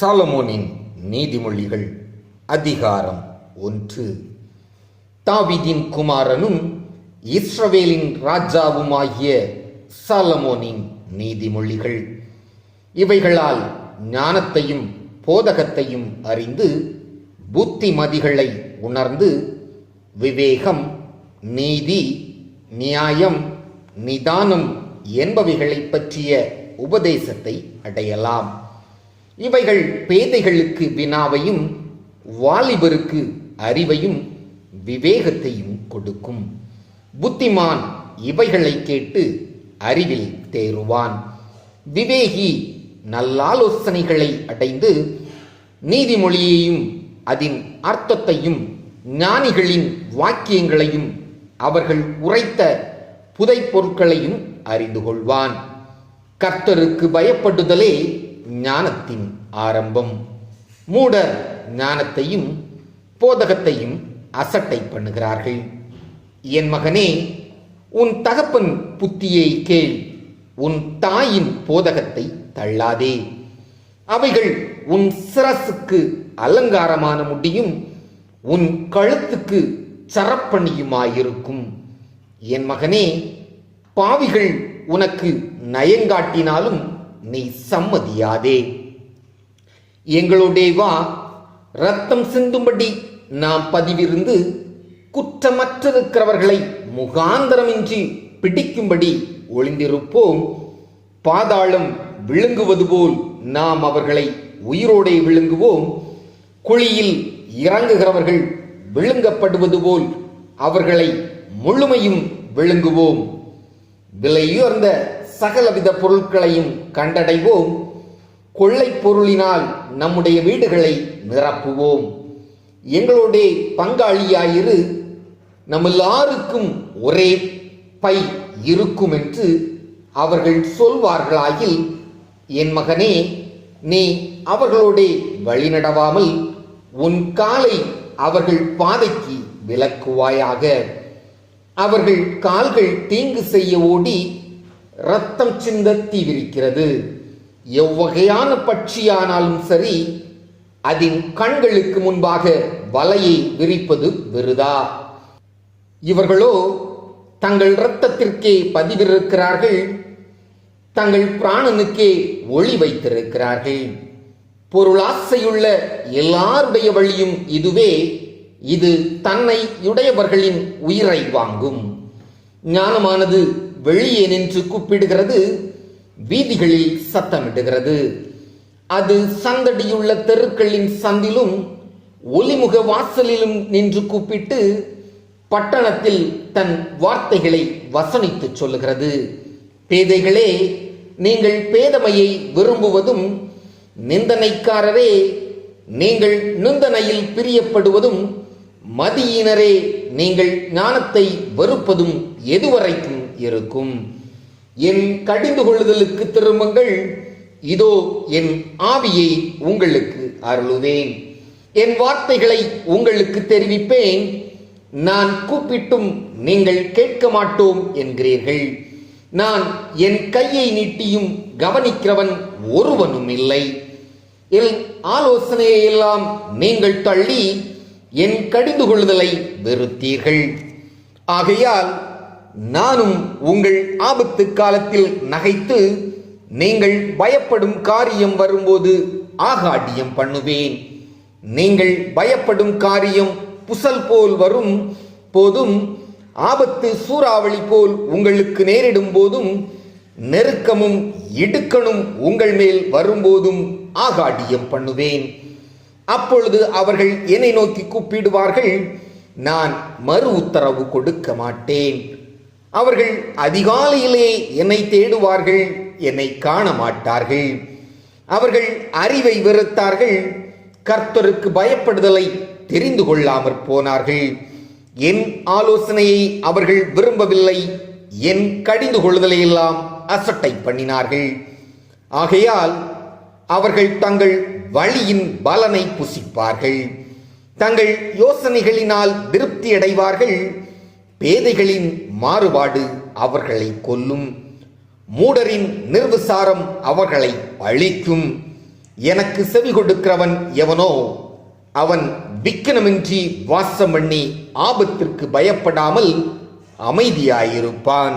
சாலமோனின் நீதிமொழிகள் அதிகாரம் 1. தாவீதின் குமாரனும் இஸ்ரவேலின் ராஜாவுமாகிய சாலமோனின் நீதிமொழிகள். இவைகளால் ஞானத்தையும் போதகத்தையும் அறிந்து புத்திமதிகளை உணர்ந்து விவேகம், நீதி, நியாயம், நிதானம் என்பவைகளை பற்றிய உபதேசத்தை அடையலாம். இவைகள் பேதைகளுக்கு வினாவையும் வாலிபருக்கு அறிவையும் விவேகத்தையும் கொடுக்கும். புத்திமான் இவைகளை கேட்டு அறிவில் தேறுவான். விவேகி நல்லாலோசனைகளை அடைந்து நீதிமொழியையும் அதன் அர்த்தத்தையும் ஞானிகளின் வாக்கியங்களையும் அவர்கள் உரைத்த புதைப்பொருட்களையும் அறிந்து கொள்வான். கர்த்தருக்கு பயப்படுதலே ஞானத்தின் ஆரம்பம். மூடர் ஞானத்தையும் போதகத்தையும் அசட்டை பண்ணுகிறார்கள். என் மகனே, உன் தகப்பன் புத்தியை கேள், உன் தாயின் போதகத்தை தள்ளாதே. அவைகள் உன் சிரசுக்கு அலங்காரமான முடியும், உன் கழுத்துக்கு சரப்பணியுமாயிருக்கும். என் மகனே, பாவிகள் உனக்கு நயங்காட்டினாலும் நீ சம்மதியாதே. எங்களோடே வா, இரத்தம் சிந்தும்படி நாம் பதிவிருந்து குற்றமற்றிருக்கிறவர்களை முகாந்தரமின்றி பிடிக்கும்படி ஒளிந்திருப்போம். பாதாளம் விழுங்குவது போல் நாம் அவர்களை உயிரோடே விழுங்குவோம். குழியில் இறங்குகிறவர்கள் விழுங்கப்படுவது போல் அவர்களை முழுமையும் விழுங்குவோம். விலையுயர்ந்த சகலவித பொருட்களையும் கண்டடைவோம். கொள்ளை பொருளினால் நம்முடைய வீடுகளை நிரப்புவோம். எங்களோடே பங்காளியாயிரு, நம்மெல்லாருக்கும் ஒரே பை இருக்கும் என்று அவர்கள் சொல்வார்களாயில், என் மகனே, நீ அவர்களோடே வழிநடவாமல் உன் காலை அவர்கள் பாதைக்கு விலக்குவாயாக. அவர்கள் கால்கள் தீங்கு செய்ய ஓடி இரத்தம் சிந்த தீவிரிக்கிறது. எவ்வகையான பட்சியானாலும் சரி, அதன் கண்களுக்கு முன்பாக வலையை விரிப்பது விருதா. இவர்களோ தங்கள் இரத்தத்திற்கே பதிவிருக்கிறார்கள், தங்கள் பிராணனுக்கே ஒளி வைத்திருக்கிறார்கள். பொருளாசையுள்ள எல்லாருடைய வழியும் இதுவே, இது தன்னை உடையவர்களின் உயிரை வாங்கும். ஞானமானது வெளியே நின்று கூப்பிடுகிறது, வீதிகளில் சத்தமிடுகிறது. அது சந்தடியுள்ள தெருக்களின் சந்திலும் ஒலிமுக வாசலிலும் நின்று கூப்பிட்டு பட்டணத்தில் தன் வார்த்தைகளை வசனித்து சொல்லுகிறது. பேதைகளே, நீங்கள் பேதமையை விரும்புவதும், நிந்தனைக்காரரே, நீங்கள் நிந்தனையில் பிரியப்படுவதும், மதியினரே, நீங்கள் ஞானத்தை வெறுப்பதும் எதுவரைக்கும் இருக்கும்? என் கடிந்து கொள்ளுதலுக்கு திரும்புங்கள், இதோ என் ஆவியை உங்களுக்கு அருளுவேன். என் வார்த்தைகளை உங்களுக்கு தெரிவிப்பேன். நான் கூப்பிட்டும் நீங்கள் கேட்க மாட்டோம் என்கிறீர்கள். நான் என் கையை நீட்டியும் கவனிக்கிறவன் ஒருவனும் இல்லை. என் ஆலோசனையை எல்லாம் நீங்கள் தள்ளி என் கடிந்து கொள்ளுதலை வெறுத்தீர்கள். ஆகையால் நானும் உங்கள் ஆபத்து காலத்தில் நகைத்து, நீங்கள் பயப்படும் காரியம் வரும்போது ஆகாடியம் பண்ணுவேன். நீங்கள் பயப்படும் காரியம் புசல் போல் வரும் போதும், ஆபத்து சூறாவளி போல் உங்களுக்கு நேரிடும் போதும், நெருக்கமும் இடுக்கணும் உங்கள் மேல் வரும்போதும் ஆகாடியம் பண்ணுவேன். அப்பொழுது அவர்கள் என்னை நோக்கி கூப்பிடுவார்கள், நான் மறு உத்தரவு கொடுக்க மாட்டேன். அவர்கள் அதிகாலையிலே என்னை தேடுவார்கள், என்னை காண மாட்டார்கள். அவர்கள் அறிவை வெறுத்தார்கள், கர்த்தருக்கு பயப்படுதலை தெரிந்து கொள்ளாமற் போனார்கள். என் ஆலோசனையை அவர்கள் விரும்பவில்லை, என் கடிந்து கொள்ளுதலை எல்லாம் அசட்டை பண்ணினார்கள். ஆகையால் அவர்கள் தங்கள் வழியின் பலனை புசிப்பார்கள், தங்கள் யோசனைகளினால் திருப்தி அடைவார்கள். பேதைகளின் மாறுபாடு அவர்களை கொல்லும், மூடரின் நிர்விசாரம் அவர்களை அழிக்கும். எனக்கு செவி கொடுக்கிறவன் எவனோ அவன் விக்கனமின்றி வாசம் பண்ணி ஆபத்திற்கு பயப்படாமல் அமைதியாயிருப்பான்.